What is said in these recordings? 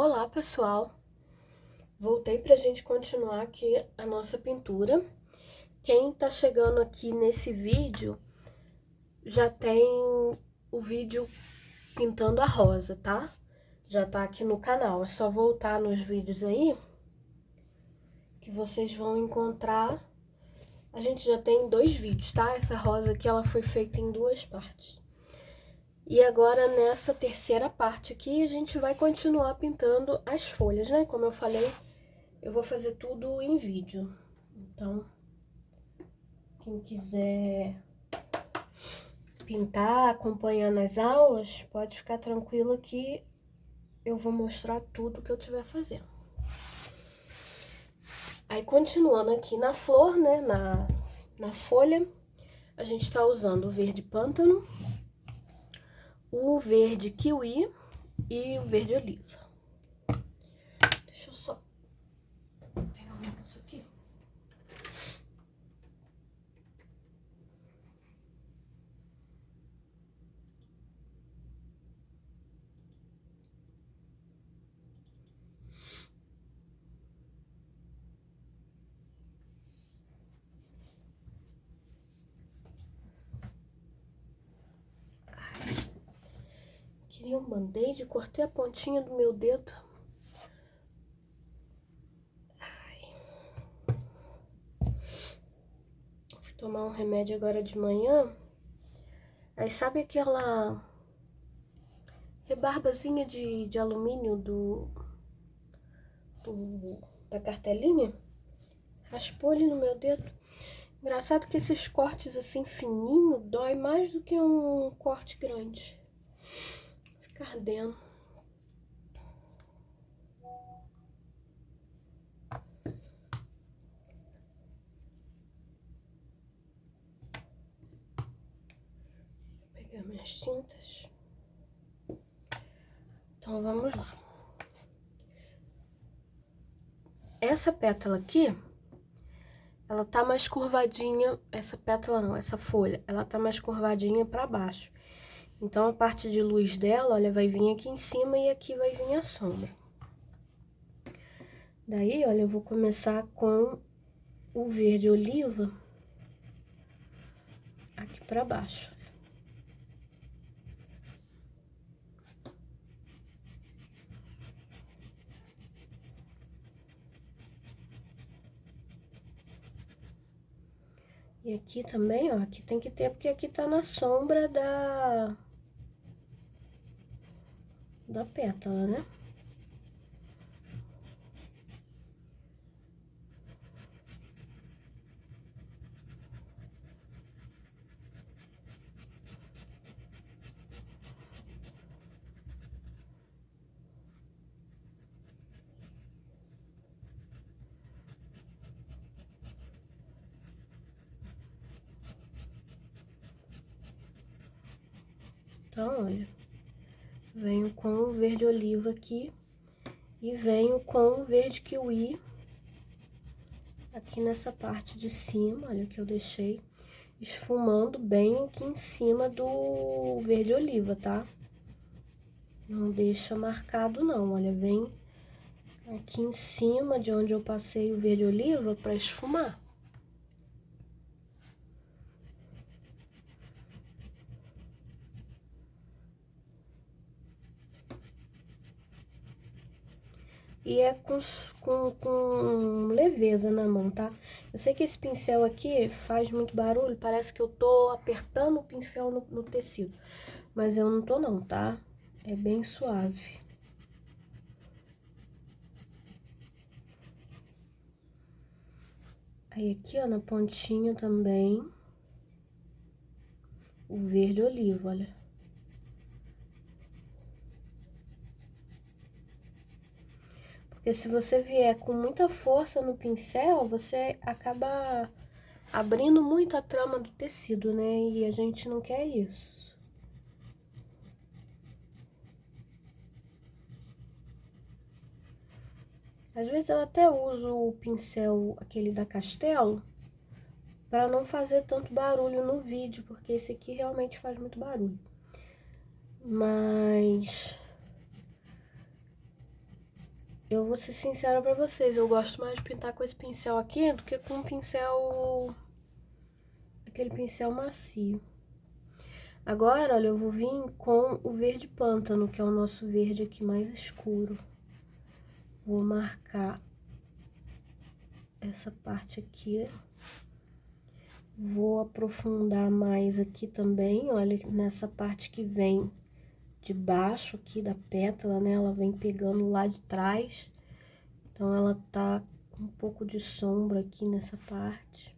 Olá, pessoal! Voltei pra gente continuar aqui a nossa pintura. Quem tá chegando aqui nesse vídeo já tem o vídeo pintando a rosa, tá? Já tá aqui no canal. É só voltar nos vídeos aí que vocês vão encontrar. A gente já tem 2 vídeos, tá? Essa rosa aqui, ela foi feita em 2 partes. E agora, nessa terceira parte aqui, a gente vai continuar pintando as folhas, né? Como eu falei, eu vou fazer tudo em vídeo. Então, quem quiser pintar, acompanhando as aulas, pode ficar tranquilo que eu vou mostrar tudo que eu estiver fazendo. Aí, continuando aqui na flor, né, na folha, a gente tá usando o verde pântano, o verde kiwi e o verde oliva. Deixa eu só pegar um negócio aqui. Queria um band-aid, cortei a pontinha do meu dedo. Fui tomar um remédio agora de manhã. Aí sabe aquela rebarbazinha de alumínio da cartelinha? Raspou ali no meu dedo. Engraçado que esses cortes assim fininho dói mais do que um corte grande. Fica ardendo. Vou pegar minhas tintas. Então vamos lá. Essa pétala aqui, ela tá mais curvadinha, essa pétala não, essa folha, ela tá mais curvadinha pra baixo. Então, a parte de luz dela, olha, vai vir aqui em cima e aqui vai vir a sombra. Daí, olha, eu vou começar com o verde oliva aqui pra baixo. E aqui também, ó, aqui tem que ter, porque aqui tá na sombra da pétala, né? Então, olha, venho com o verde oliva aqui e venho com o verde kiwi aqui nessa parte de cima, olha, que eu deixei esfumando bem aqui em cima do verde oliva, tá? Não deixa marcado não, olha, vem aqui em cima de onde eu passei o verde oliva para esfumar. E é com leveza na mão, tá? Eu sei que esse pincel aqui faz muito barulho, parece que eu tô apertando o pincel no tecido. Mas eu não tô não, tá? É bem suave. Aí aqui, ó, na pontinha também, o verde oliva, olha. Porque se você vier com muita força no pincel, você acaba abrindo muito a trama do tecido, né? E a gente não quer isso. Às vezes eu até uso o pincel, aquele da Castelo, para não fazer tanto barulho no vídeo, porque esse aqui realmente faz muito barulho. Mas eu vou ser sincera pra vocês, eu gosto mais de pintar com esse pincel aqui do que com um pincel, aquele pincel macio. Agora, olha, eu vou vir com o verde pântano, que é o nosso verde aqui mais escuro. Vou marcar essa parte aqui. Vou aprofundar mais aqui também, olha, nessa parte que vem de baixo aqui da pétala, né? Ela vem pegando lá de trás. Então, ela tá com um pouco de sombra aqui nessa parte.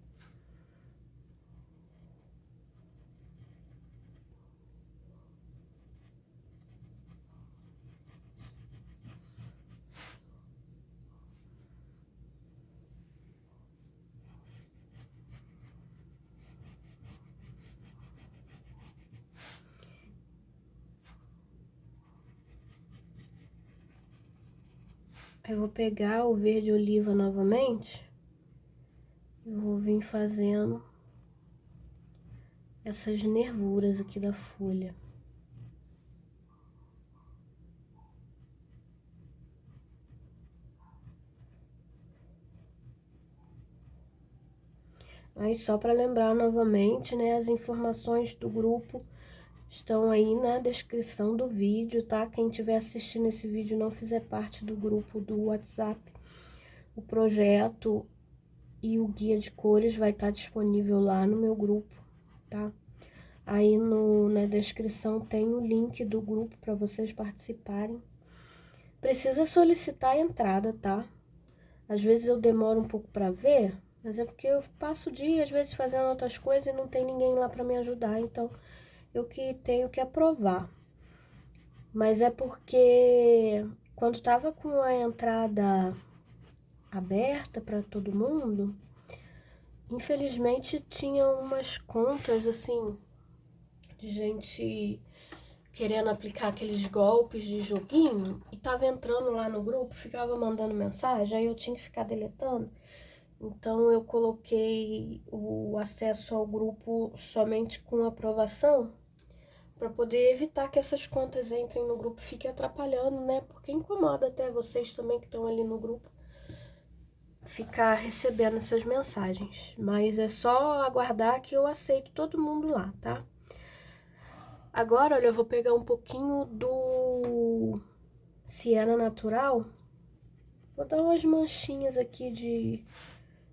Eu vou pegar o verde oliva novamente e vou vir fazendo essas nervuras aqui da folha. Aí, só para lembrar novamente, né, as informações do grupo estão aí na descrição do vídeo, tá? Quem estiver assistindo esse vídeo e não fizer parte do grupo do WhatsApp, o projeto e o guia de cores vai estar disponível lá no meu grupo, tá? Aí na descrição tem o link do grupo para vocês participarem. Precisa solicitar a entrada, tá? Às vezes eu demoro um pouco para ver, mas é porque eu passo o dia, às vezes, fazendo outras coisas e não tem ninguém lá para me ajudar, então eu que tenho que aprovar. Mas é porque quando tava com a entrada aberta para todo mundo, infelizmente tinha umas contas assim de gente querendo aplicar aqueles golpes de joguinho e tava entrando lá no grupo, ficava mandando mensagem, aí eu tinha que ficar deletando. Então eu coloquei o acesso ao grupo somente com aprovação, para poder evitar que essas contas entrem no grupo e fiquem atrapalhando, né? Porque incomoda até vocês também que estão ali no grupo ficar recebendo essas mensagens. Mas é só aguardar que eu aceito todo mundo lá, tá? Agora, olha, eu vou pegar um pouquinho do Siena Natural. Vou dar umas manchinhas aqui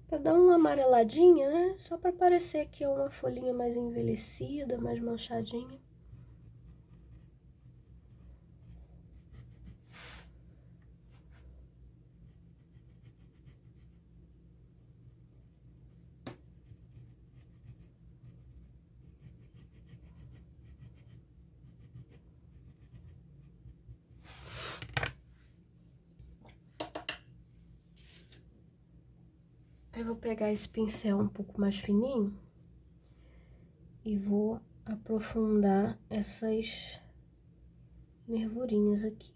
pra dar uma amareladinha, né? Só pra parecer que é uma folhinha mais envelhecida, mais manchadinha. Eu vou pegar esse pincel um pouco mais fininho e vou aprofundar essas nervurinhas aqui.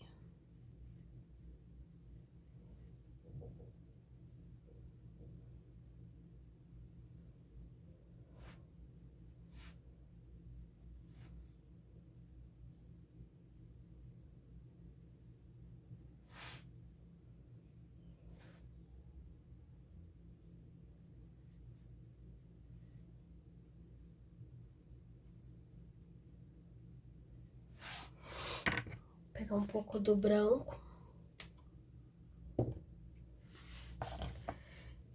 Pegar um pouco do branco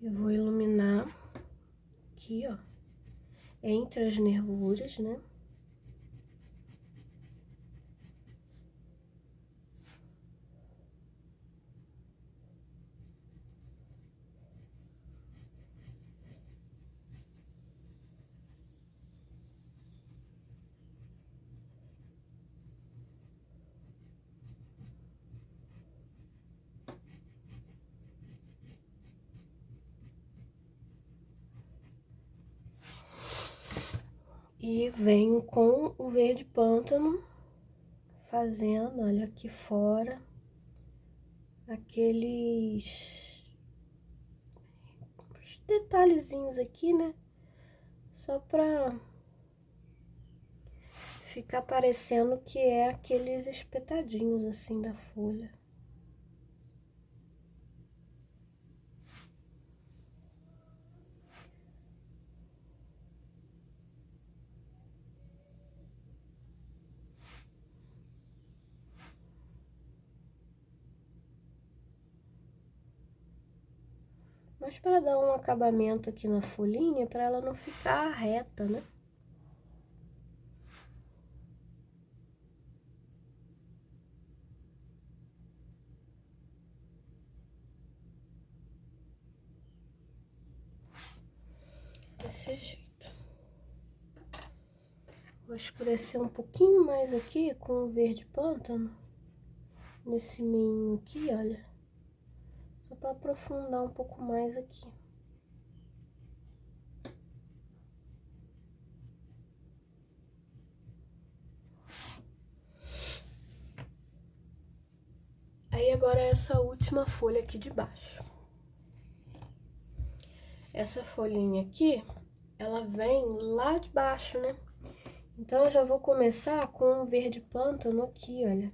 e vou iluminar aqui, ó, entre as nervuras, né? E venho com o verde pântano, fazendo, olha, aqui fora, aqueles detalhezinhos aqui, né? Só pra ficar parecendo que é aqueles espetadinhos assim da folha. Mas para dar um acabamento aqui na folhinha, para ela não ficar reta, né? Desse jeito. Vou escurecer um pouquinho mais aqui com o verde pântano. Nesse meio aqui, olha. Só para aprofundar um pouco mais aqui. Aí agora essa última folha aqui de baixo. Essa folhinha aqui, ela vem lá de baixo, né? Então eu já vou começar com o verde pântano aqui, olha.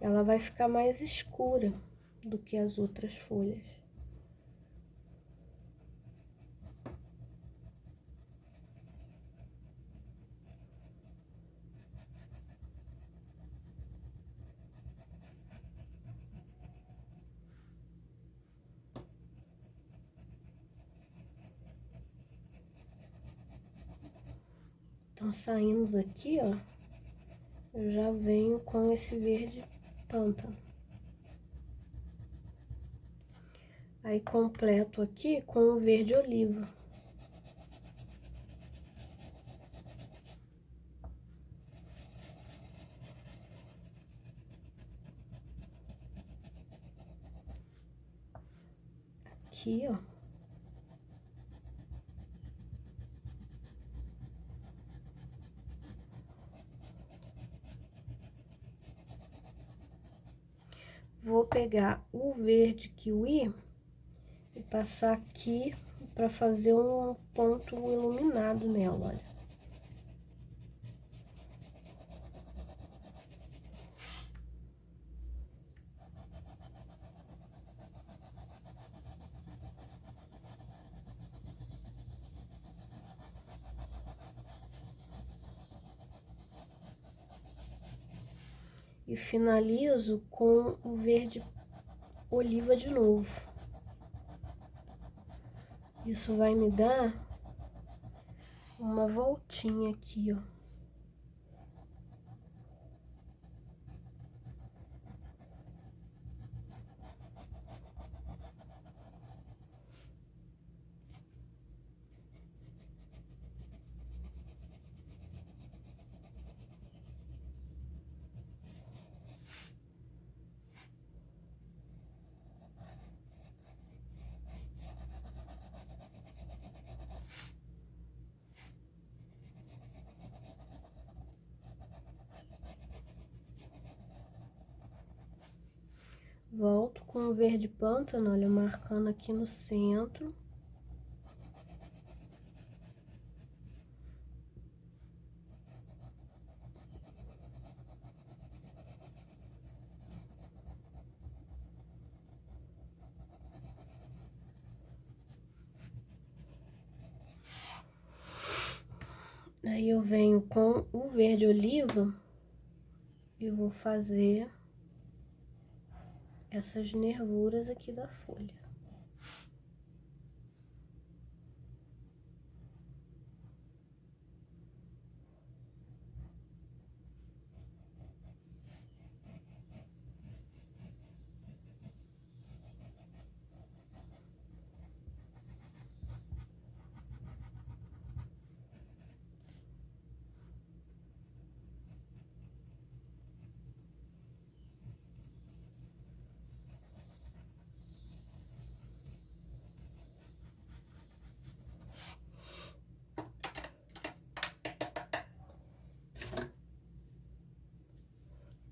Ela vai ficar mais escura do que as outras folhas. Então, saindo daqui, ó, eu já venho com esse verde pântano. Aí, completo aqui com o verde oliva. Aqui, ó. Vou pegar o verde kiwi e passar aqui para fazer um ponto iluminado nela, olha. E finalizo com o verde oliva de novo. Isso vai me dar uma voltinha aqui, ó. Volto com o verde pântano, olha, marcando aqui no centro. Aí eu venho com o verde oliva e vou fazer essas nervuras aqui da folha.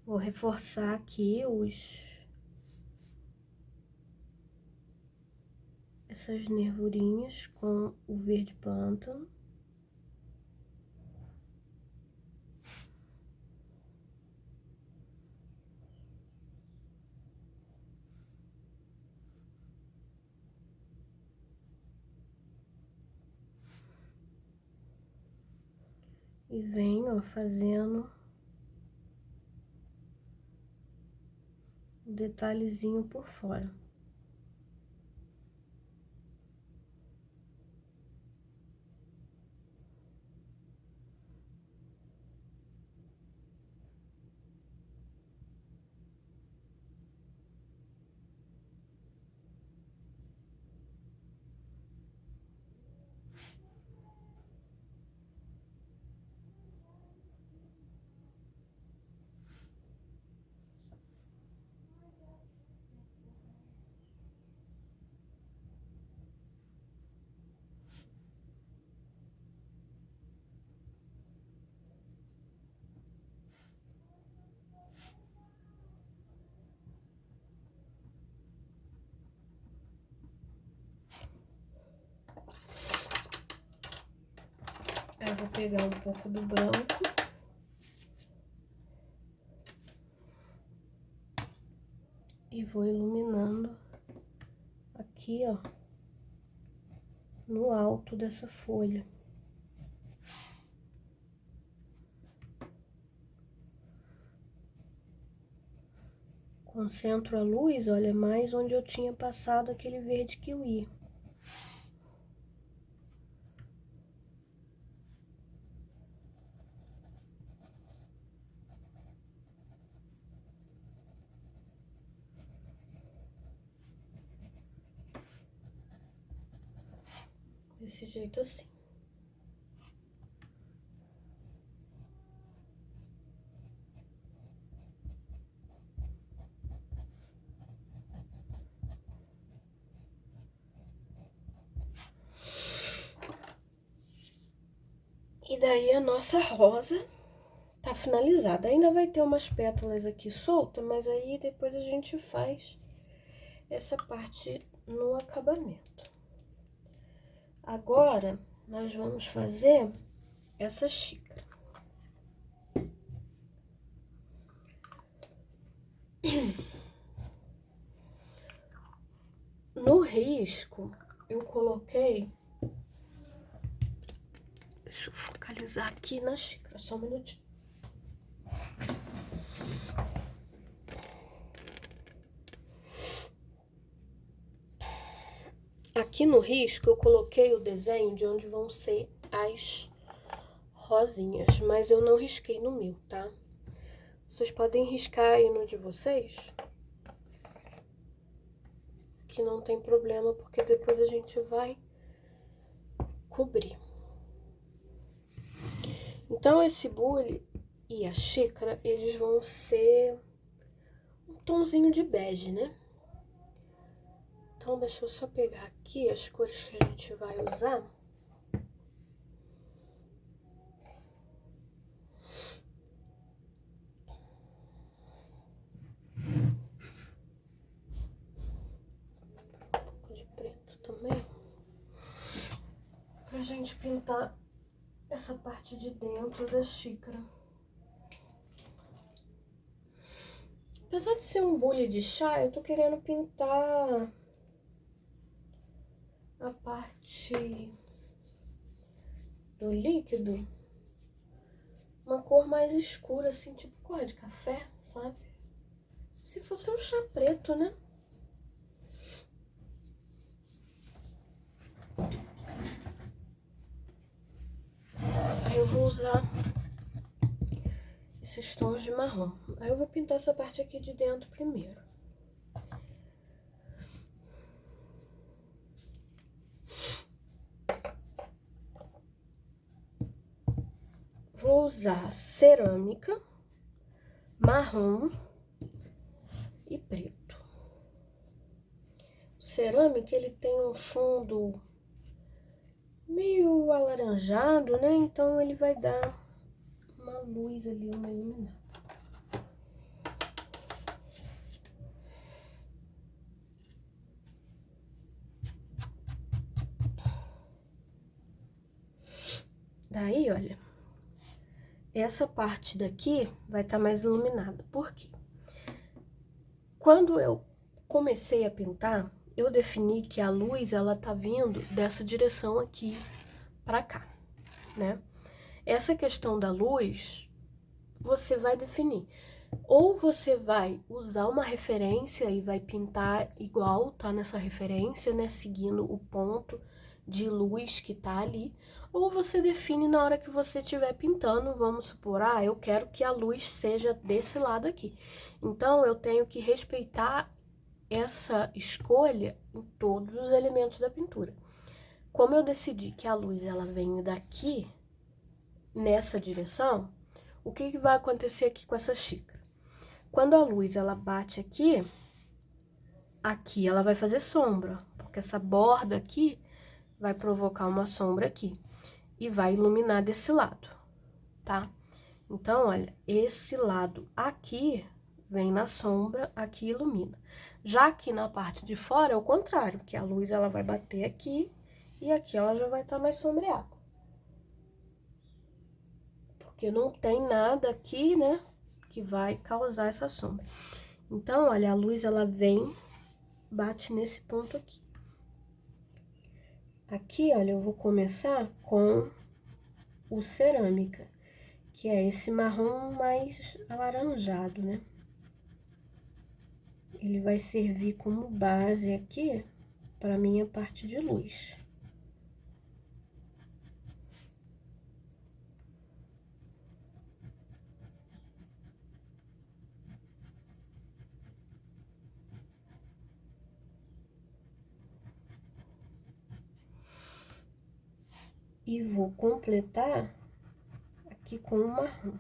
Vou reforçar aqui essas nervurinhas com o verde pântano. E venho, ó, fazendo um detalhezinho por fora. vou pegar um pouco do branco. E vou iluminando aqui, ó, no alto dessa folha. Concentro a luz, olha, mais onde eu tinha passado aquele verde kiwi. Desse jeito assim. E daí a nossa rosa tá finalizada. Ainda vai ter umas pétalas aqui soltas, mas aí depois a gente faz essa parte no acabamento. Agora, nós vamos fazer essa xícara. No risco, eu coloquei... Deixa eu focalizar aqui na xícara, só um minutinho. Aqui no risco, eu coloquei o desenho de onde vão ser as rosinhas, mas eu não risquei no meu, tá? Vocês podem riscar aí no de vocês, que não tem problema, porque depois a gente vai cobrir. Então, esse bule e a xícara, eles vão ser um tomzinho de bege, né? Então, deixa eu só pegar aqui as cores que a gente vai usar. Um pouco de preto também. Pra gente pintar essa parte de dentro da xícara. Apesar de ser um bule de chá, eu tô querendo pintar a parte do líquido, uma cor mais escura, assim, tipo cor de café, sabe? Se fosse um chá preto, né? Aí eu vou usar esses tons de marrom. Aí eu vou pintar essa parte aqui de dentro primeiro. Vou usar cerâmica, marrom e preto. O cerâmica, ele tem um fundo meio alaranjado, né? Então ele vai dar uma luz ali, uma iluminada. Daí, olha, essa parte daqui vai estar mais iluminada. Por quê? Quando eu comecei a pintar, eu defini que a luz, ela tá vindo dessa direção aqui pra cá, né? Essa questão da luz, você vai definir. Ou você vai usar uma referência e vai pintar igual tá nessa referência, né? Seguindo o ponto de luz que tá ali. Ou você define na hora que você estiver pintando, vamos supor, eu quero que a luz seja desse lado aqui. Então, eu tenho que respeitar essa escolha em todos os elementos da pintura. Como eu decidi que a luz, ela vem daqui, nessa direção, o que vai acontecer aqui com essa xícara? Quando a luz, ela bate aqui, aqui ela vai fazer sombra, porque essa borda aqui vai provocar uma sombra aqui e vai iluminar desse lado, tá? Então, olha, esse lado aqui vem na sombra, aqui ilumina. Já aqui na parte de fora é o contrário, que a luz ela vai bater aqui e aqui ela já vai estar mais sombreada. porque não tem nada aqui, né, que vai causar essa sombra. Então, olha, a luz, ela vem, bate nesse ponto aqui. Aqui, olha, eu vou começar com o cerâmica, que é esse marrom mais alaranjado, né? Ele vai servir como base aqui para minha parte de luz. E vou completar aqui com o marrom.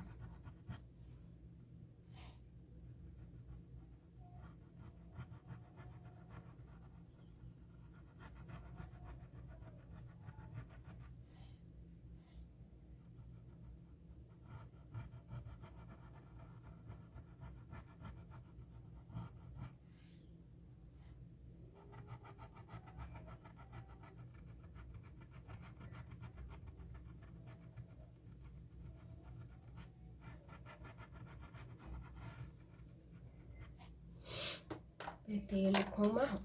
Apertei ele com o marrom.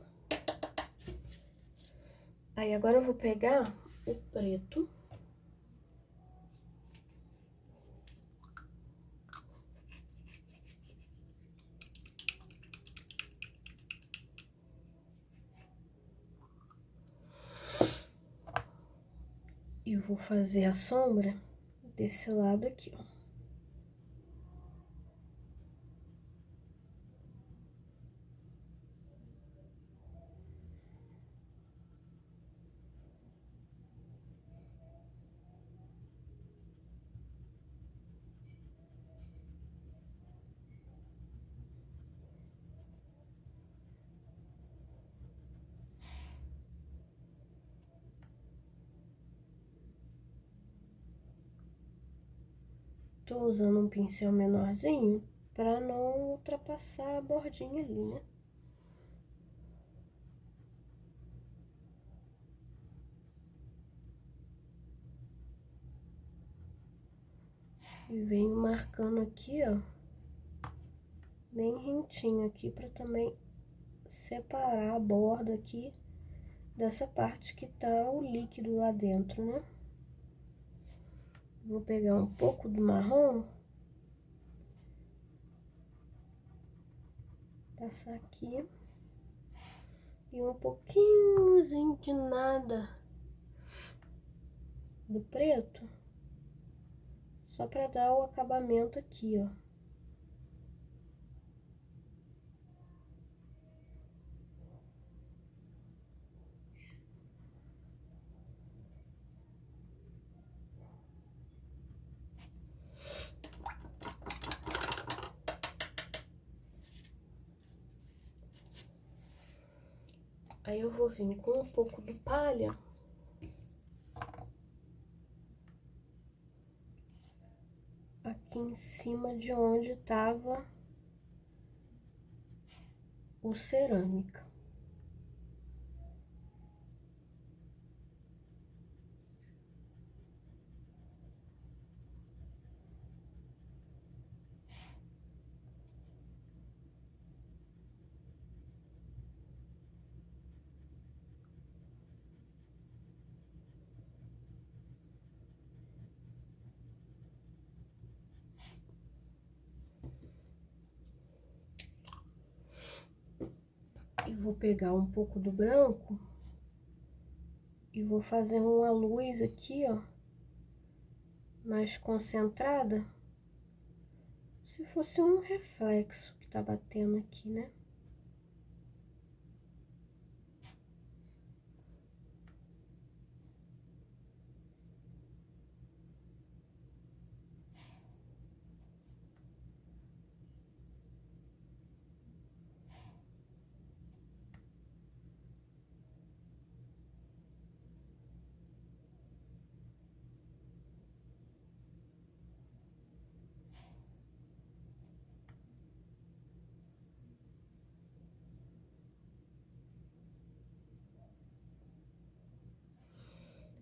Aí, agora eu vou pegar o preto. E vou fazer a sombra desse lado aqui, ó. Tô usando um pincel menorzinho pra não ultrapassar a bordinha ali, né? E venho marcando aqui, ó, bem rentinho aqui pra também separar a borda aqui dessa parte que tá o líquido lá dentro, né? Vou pegar um pouco do marrom, passar aqui, e um pouquinhozinho de nada do preto, só pra dar o acabamento aqui, ó. Aí eu vou vir com um pouco do palha aqui em cima de onde tava o cerâmica. E vou pegar um pouco do branco e vou fazer uma luz aqui, ó, mais concentrada, se fosse um reflexo que tá batendo aqui, né?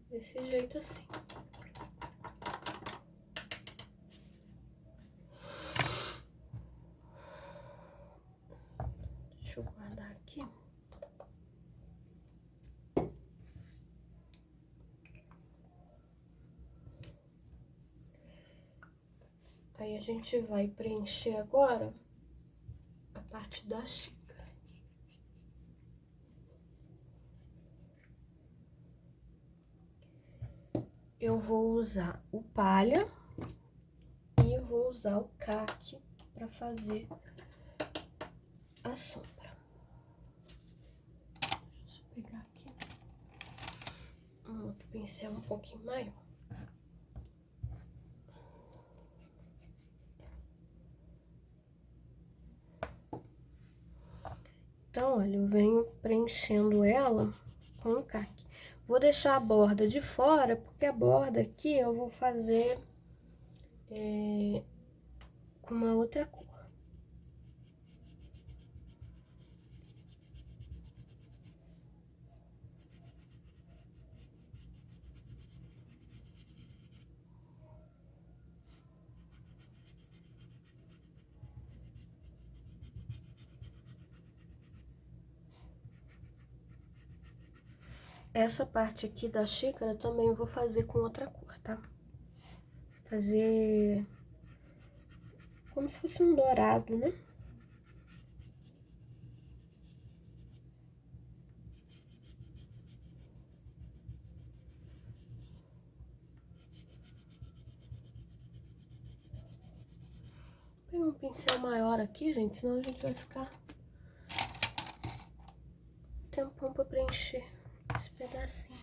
Desse jeito assim. Deixa eu guardar aqui. Aí a gente vai preencher agora a parte da xícara. Eu vou usar o palha e vou usar o caque para fazer a sombra. Deixa eu pegar aqui um outro pincel um pouquinho maior. Então, olha, eu venho preenchendo ela com o caque. Vou deixar a borda de fora, porque a borda aqui eu vou fazer com uma outra cor. Essa parte aqui da xícara também eu vou fazer com outra cor, tá? Fazer como se fosse um dourado, né? Vou pegar um pincel maior aqui, gente, senão a gente vai ficar tempão pra preencher esse pedacinho.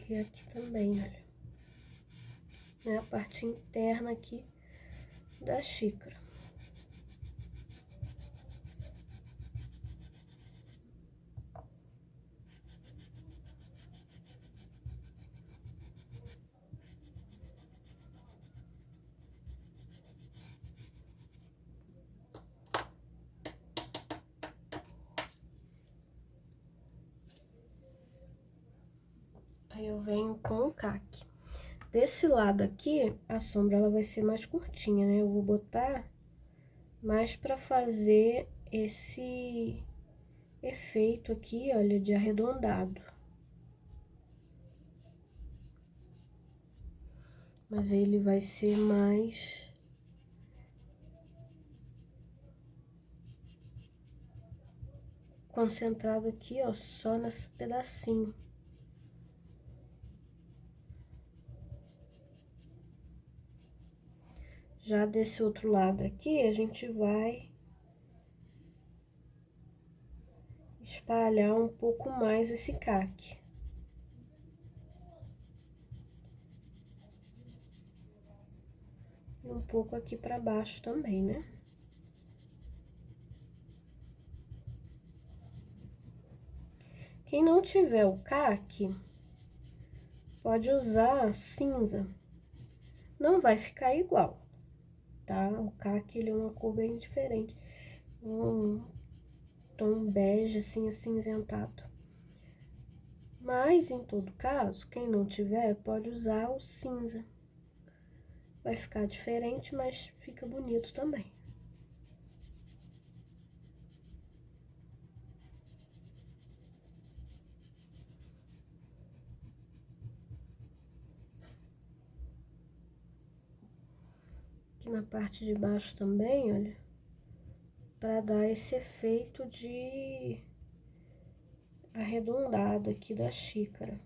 E aqui também, olha. É a parte interna aqui da xícara. Aí eu venho com o caque. Desse lado aqui, a sombra ela vai ser mais curtinha, né? Eu vou botar mais pra fazer esse efeito aqui, olha, de arredondado. Mas ele vai ser mais concentrado aqui, ó, só nesse pedacinho. Já desse outro lado aqui, a gente vai espalhar um pouco mais esse caque. E um pouco aqui pra baixo também, né? Quem não tiver o caque, pode usar cinza. Não vai ficar igual, tá? O caque, ele é uma cor bem diferente. Um tom bege, assim, acinzentado. Mas, em todo caso, quem não tiver, pode usar o cinza. Vai ficar diferente, mas fica bonito também. Aqui na parte de baixo também, olha, pra dar esse efeito de arredondado aqui da xícara.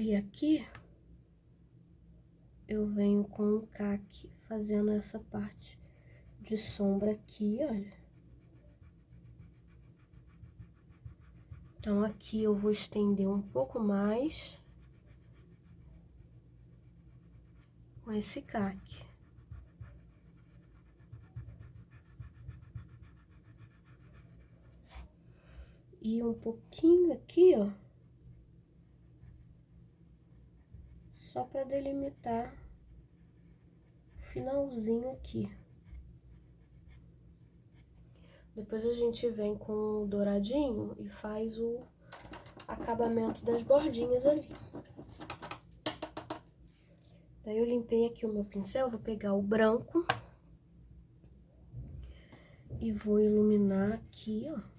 Aí aqui, eu venho com o caque fazendo essa parte de sombra aqui, olha. Então, aqui eu vou estender um pouco mais com esse caque. E um pouquinho aqui, ó. Só pra delimitar o finalzinho aqui. Depois a gente vem com o douradinho e faz o acabamento das bordinhas ali. Daí eu limpei aqui o meu pincel, vou pegar o branco e vou iluminar aqui, ó.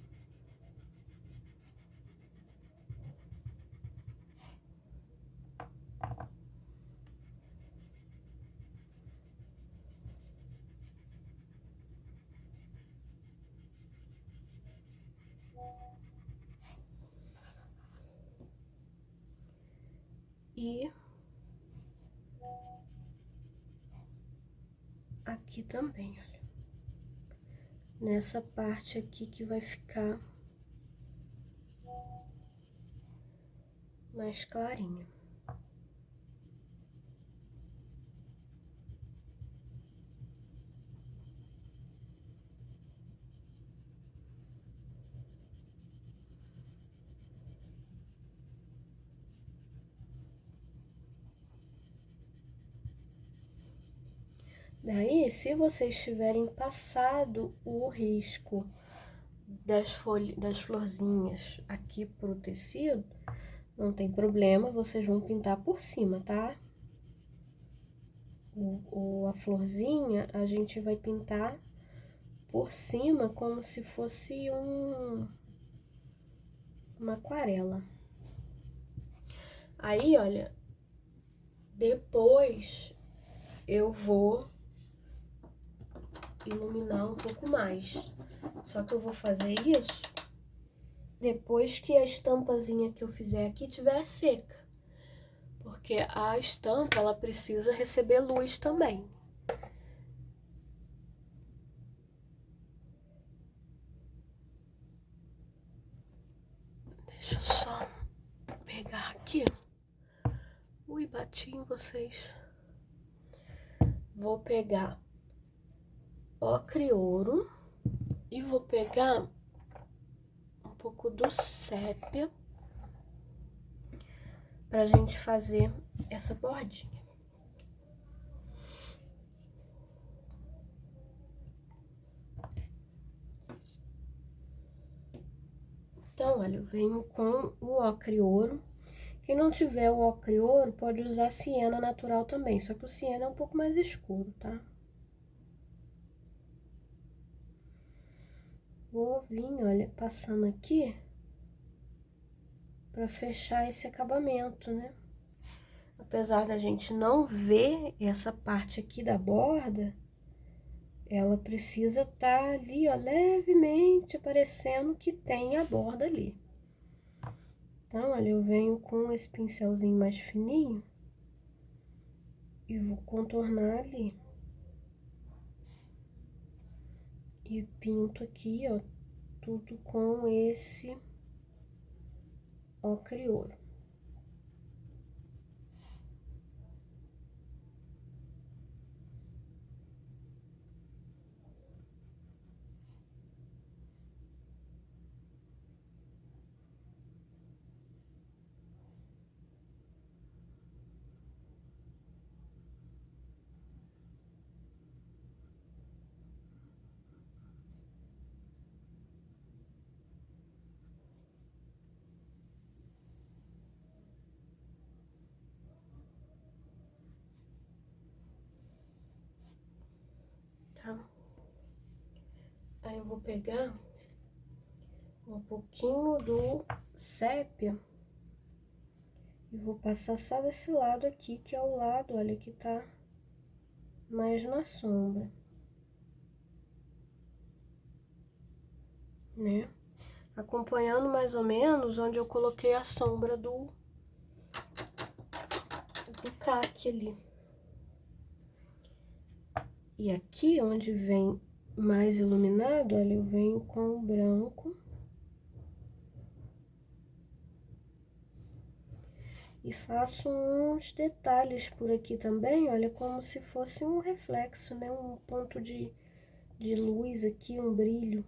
E aqui também, olha. Nessa parte aqui que vai ficar mais clarinha. Daí, se vocês tiverem passado o risco das florzinhas aqui pro tecido, não tem problema, vocês vão pintar por cima, tá? A florzinha, a gente vai pintar por cima como se fosse uma aquarela. Aí, olha, depois eu vou iluminar um pouco mais. Só que eu vou fazer isso depois que a estampazinha que eu fizer aqui estiver seca. Porque a estampa, ela precisa receber luz também. Deixa eu só pegar aqui. Ui, bati em vocês. Vou pegar ocre ouro e vou pegar um pouco do sépia pra gente fazer essa bordinha. Então, olha, eu venho com o ocre ouro. Quem não tiver o ocre ouro pode usar siena natural também, só que o siena é um pouco mais escuro, tá? Vou vir, olha, passando aqui pra fechar esse acabamento, né? Apesar da gente não ver essa parte aqui da borda, ela precisa estar ali, ó, levemente aparecendo que tem a borda ali. Então, olha, eu venho com esse pincelzinho mais fininho e vou contornar ali. E pinto aqui, ó, tudo com esse ocre ouro. Tá? Aí eu vou pegar um pouquinho do sépia e vou passar só desse lado aqui, que é o lado, olha, que tá mais na sombra, né? Acompanhando mais ou menos onde eu coloquei a sombra o caque ali. E aqui, onde vem mais iluminado, olha, eu venho com o branco. E faço uns detalhes por aqui também, olha, como se fosse um reflexo, né? Um ponto de luz aqui, um brilho.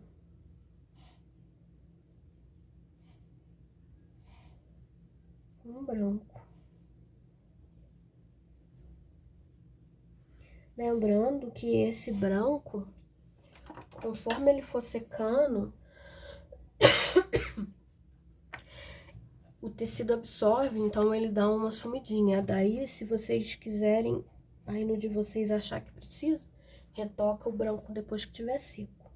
Um branco. Lembrando que esse branco, conforme ele for secando, o tecido absorve, então ele dá uma sumidinha. Daí, se vocês quiserem, aí no de vocês achar que precisa, retoca o branco depois que tiver seco.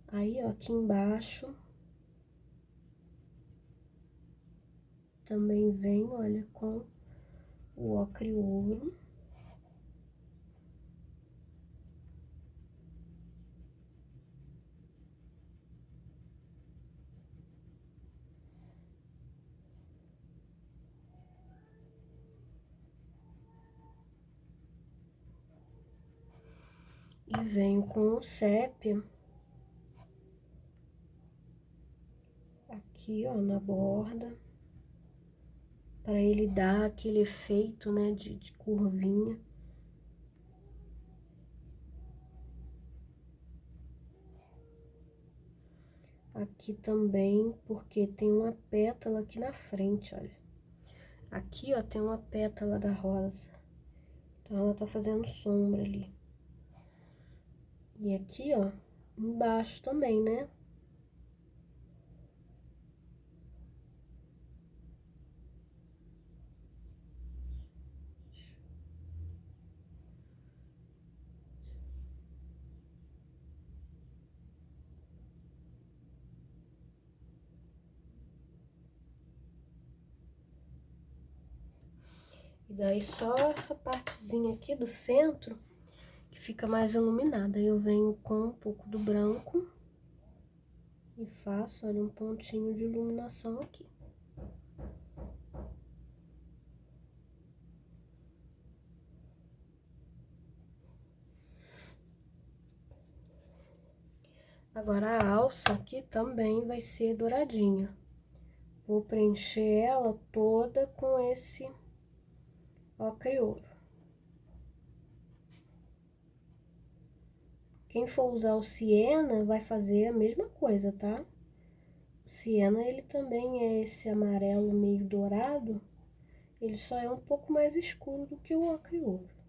Aí, ó, aqui embaixo, também vem, olha, com o ocre ouro. E venho com o sépia aqui, ó, na borda, para ele dar aquele efeito, né, de curvinha. Aqui também, porque tem uma pétala aqui na frente, olha. Aqui, ó, tem uma pétala da rosa. Então, ela tá fazendo sombra ali. E aqui, ó, embaixo também, né? E daí, só essa partezinha aqui do centro que fica mais iluminada. Eu venho com um pouco do branco e faço, olha, um pontinho de iluminação aqui. Agora, a alça aqui também vai ser douradinha. Vou preencher ela toda com esse ocre ouro. Quem for usar o siena vai fazer a mesma coisa, tá? O siena, ele também é esse amarelo meio dourado, ele só é um pouco mais escuro do que o ocre ouro.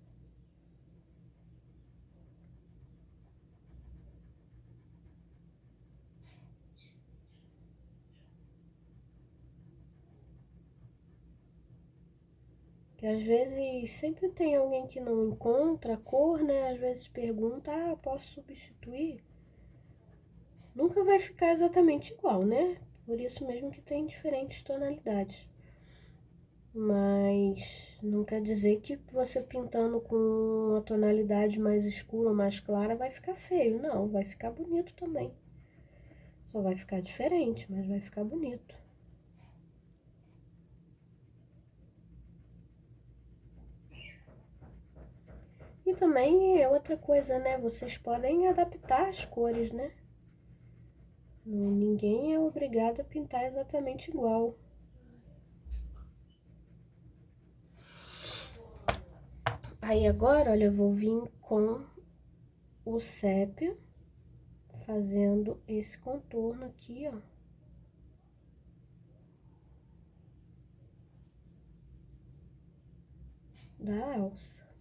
Que às vezes sempre tem alguém que não encontra a cor, né? Às vezes pergunta, ah, posso substituir? Nunca vai ficar exatamente igual, né? Por isso mesmo que tem diferentes tonalidades. Mas não quer dizer que você pintando com uma tonalidade mais escura ou mais clara vai ficar feio, não, vai ficar bonito também. Só vai ficar diferente, mas vai ficar bonito. E também é outra coisa, né? Vocês podem adaptar as cores, né? Ninguém é obrigado a pintar exatamente igual. Aí agora, olha, eu vou vir com o sépia, fazendo esse contorno aqui, ó. Da alça.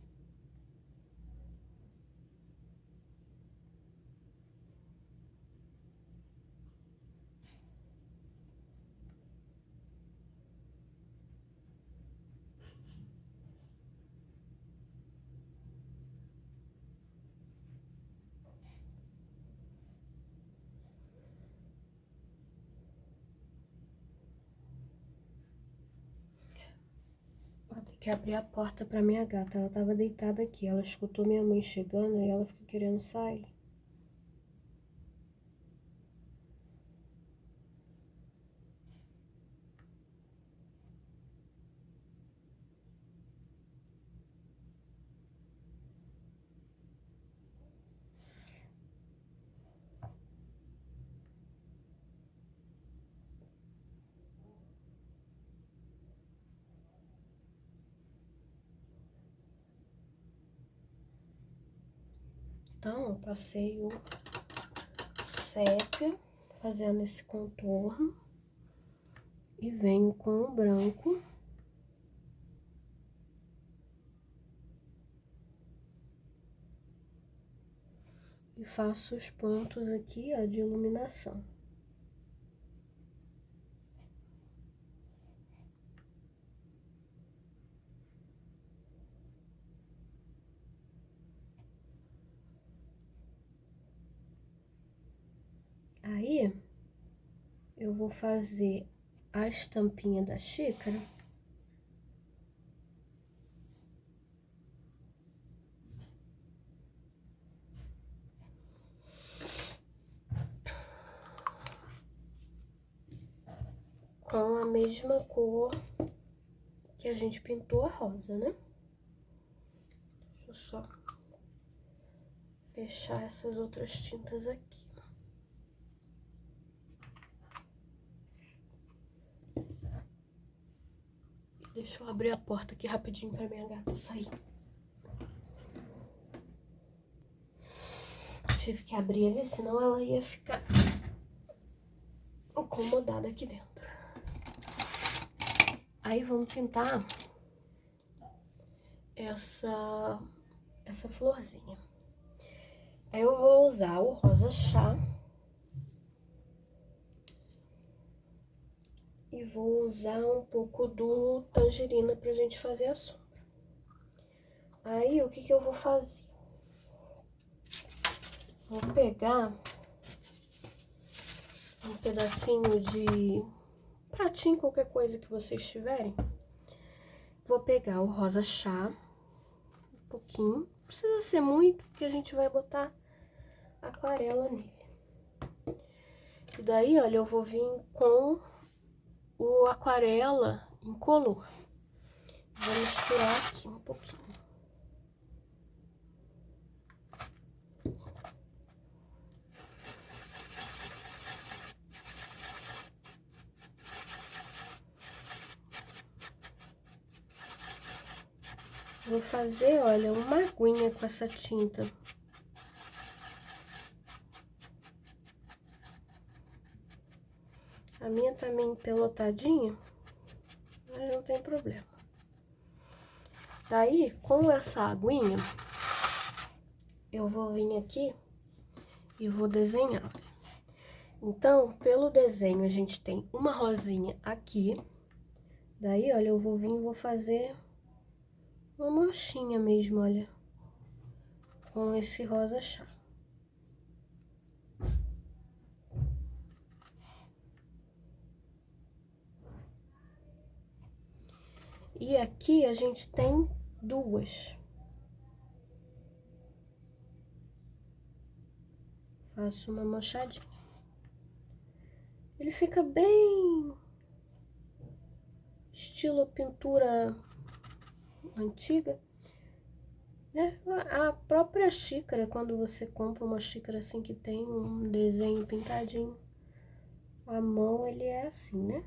Vou ter que abrir a porta pra minha gata. Ela tava deitada aqui. Ela escutou minha mãe chegando e ela fica querendo sair. Então, eu passei o sépia, fazendo esse contorno. E venho com o branco. E faço os pontos aqui, ó, de iluminação. Aí, eu vou fazer a estampinha da xícara. Com a mesma cor que a gente pintou a rosa, né? Deixa eu só fechar essas outras tintas aqui. Deixa eu abrir a porta aqui rapidinho pra minha gata sair. Tive que abrir ali, senão ela ia ficar incomodada aqui dentro. Aí vamos pintar essa florzinha. Aí eu vou usar o rosa chá. E vou usar um pouco do tangerina pra gente fazer a sombra. Aí, o que que eu vou fazer? Vou pegar um pedacinho de pratinho, qualquer coisa que vocês tiverem. Vou pegar o rosa chá, um pouquinho. Não precisa ser muito, porque a gente vai botar aquarela nele. E daí, olha, eu vou vir com o aquarela incolor. Vou misturar aqui um pouquinho. Vou fazer, olha, uma aguinha com essa tinta. A minha tá meio empelotadinha, mas não tem problema. Daí, com essa aguinha, eu vou vir aqui e vou desenhar. Então, pelo desenho, a gente tem uma rosinha aqui. Daí, olha, eu vou vir e vou fazer uma manchinha mesmo, olha, com esse rosa chá. E aqui a gente tem duas. Faço uma manchadinha. Ele fica bem estilo pintura antiga, né? A própria xícara, quando você compra uma xícara assim que tem um desenho pintadinho, a mão ele é assim, né?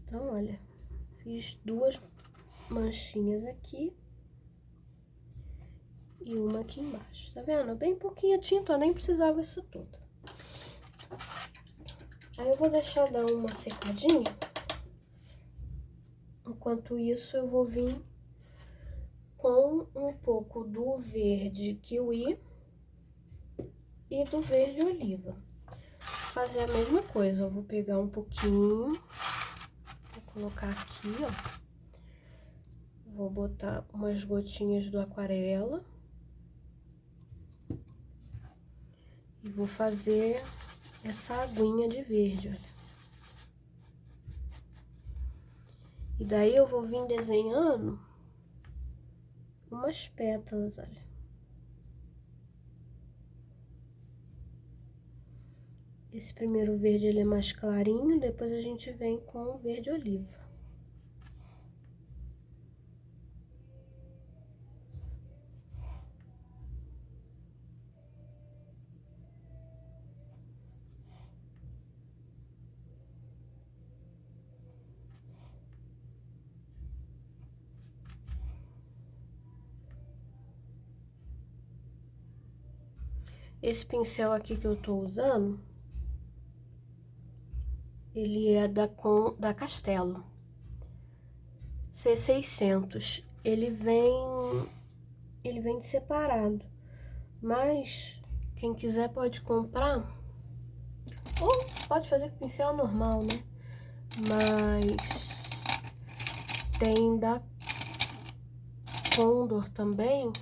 Então, olha, fiz duas manchinhas aqui e uma aqui embaixo, tá vendo? Bem pouquinha tinta, nem precisava isso tudo. Aí eu vou deixar dar uma secadinha. Enquanto isso, eu vou vir com um pouco do verde kiwi e do verde oliva. Fazer a mesma coisa, eu vou pegar um pouquinho, vou colocar aqui, ó. Vou botar umas gotinhas do aquarela. E vou fazer essa aguinha de verde, olha. E daí eu vou vir desenhando umas pétalas, olha. Esse primeiro verde ele é mais clarinho, depois a gente vem com o verde oliva. Esse pincel aqui que eu tô usando, ele é da Castelo. C600. Ele vem separado. Mas quem quiser pode comprar. Ou pode fazer com pincel normal, né? Mas tem da Condor também.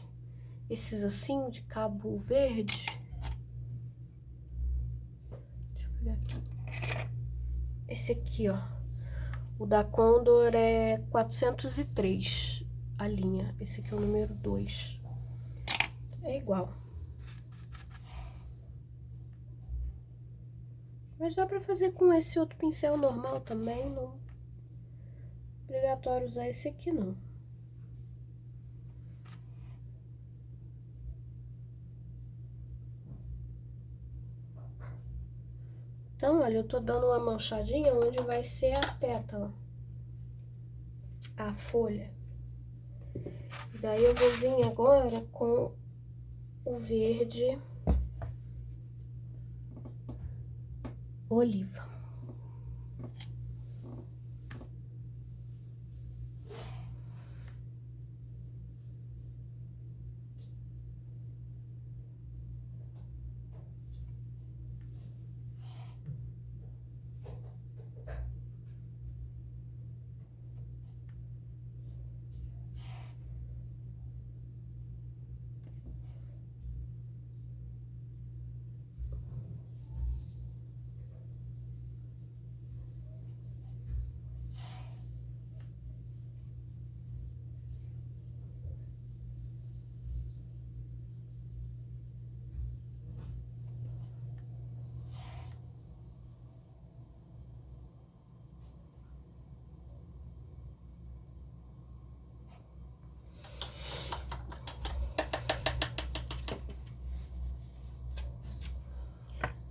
Esses assim, de cabo verde. Deixa eu pegar aqui. Esse aqui, ó. O da Condor é 403 a linha. Esse aqui é o número 2. É igual. Mas dá pra fazer com esse outro pincel normal também, não é obrigatório usar esse aqui, não. Então, olha, eu tô dando uma manchadinha onde vai ser a pétala, a folha. Daí eu vou vir agora com o verde oliva.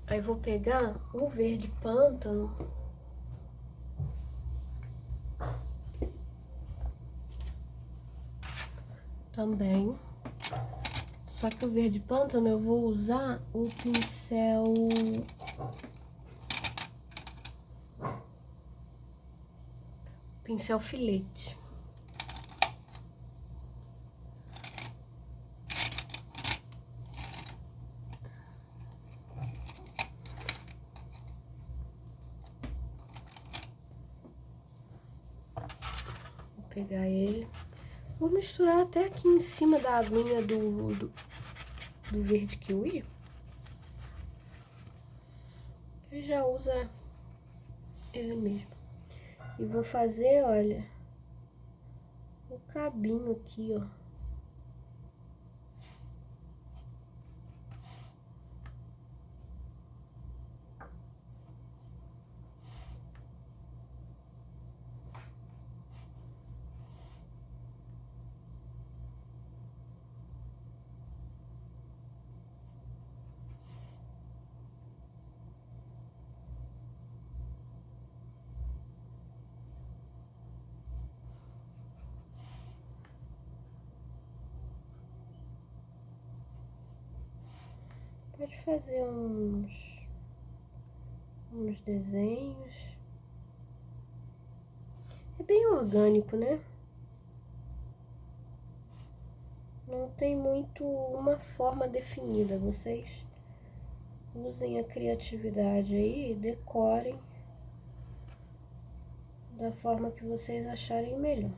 Aí vou pegar o verde pântano também. Só que o verde pântano eu vou usar o pincel filete. Vou pegar ele. Vou misturar até aqui em cima da aguinha do verde kiwi. Eu já usa ele mesmo. E vou fazer, olha, o cabinho aqui, ó. Pode fazer uns desenhos. É bem orgânico, né? Não tem muito uma forma definida. Vocês usem a criatividade aí e decorem da forma que vocês acharem melhor.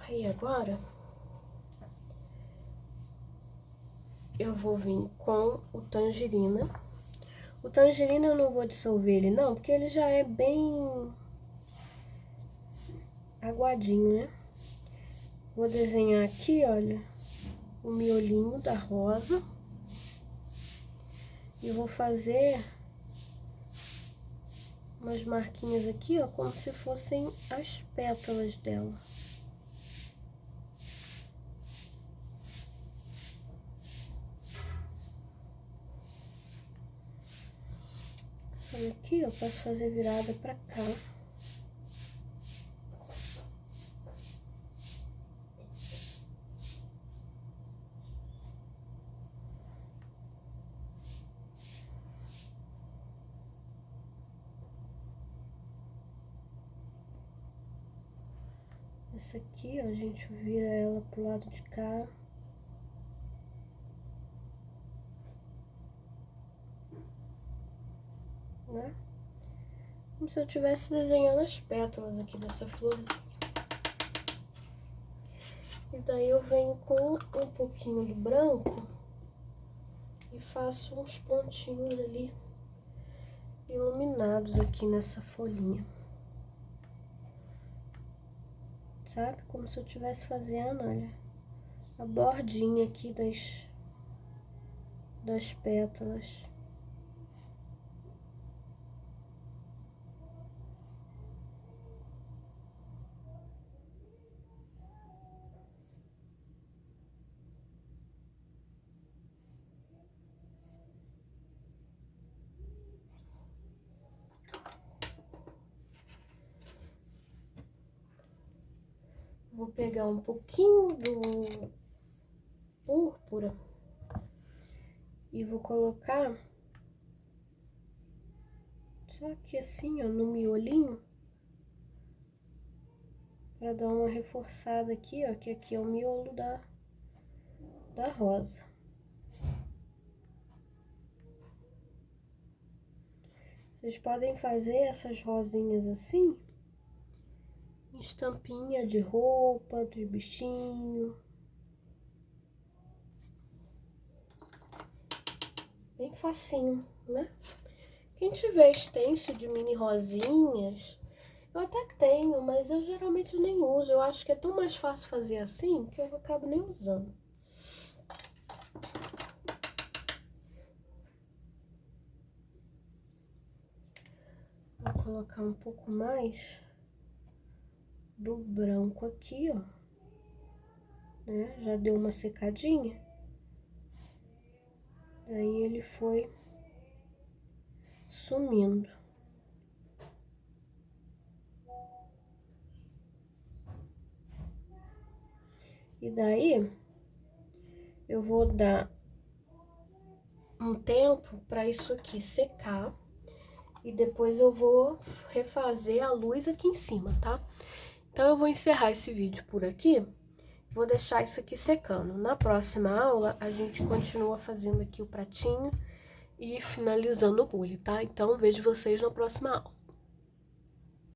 Aí agora eu vou vir com o tangerina. O tangerina eu não vou dissolver ele não, porque ele já é bem aguadinho, né? Vou desenhar aqui, olha, o miolinho da rosa. E vou fazer umas marquinhas aqui, ó, como se fossem as pétalas dela. Olha aqui, eu posso fazer virada pra cá. Essa aqui, ó, a gente vira ela pro lado de cá. Né? Como se eu estivesse desenhando as pétalas aqui dessa florzinha. E daí eu venho com um pouquinho do branco e faço uns pontinhos ali iluminados aqui nessa folhinha. Sabe? Como se eu estivesse fazendo, olha, a bordinha aqui das pétalas. Vou pegar um pouquinho do púrpura e vou colocar só aqui assim, ó, no miolinho, para dar uma reforçada aqui, ó, que aqui é o miolo da rosa. Vocês podem fazer essas rosinhas assim, estampinha de roupa, de bichinho. Bem facinho, né? Quem tiver extenso de mini rosinhas, eu até tenho, mas eu geralmente nem uso. Eu acho que é tão mais fácil fazer assim que eu acabo nem usando. Vou colocar um pouco mais do branco aqui, ó. Né? Já deu uma secadinha. Daí ele foi sumindo. E daí eu vou dar um tempo para isso aqui secar e depois eu vou refazer a luz aqui em cima, tá? Então eu vou encerrar esse vídeo por aqui, vou deixar isso aqui secando. Na próxima aula a gente continua fazendo aqui o pratinho e finalizando o bule, tá? Então vejo vocês na próxima aula.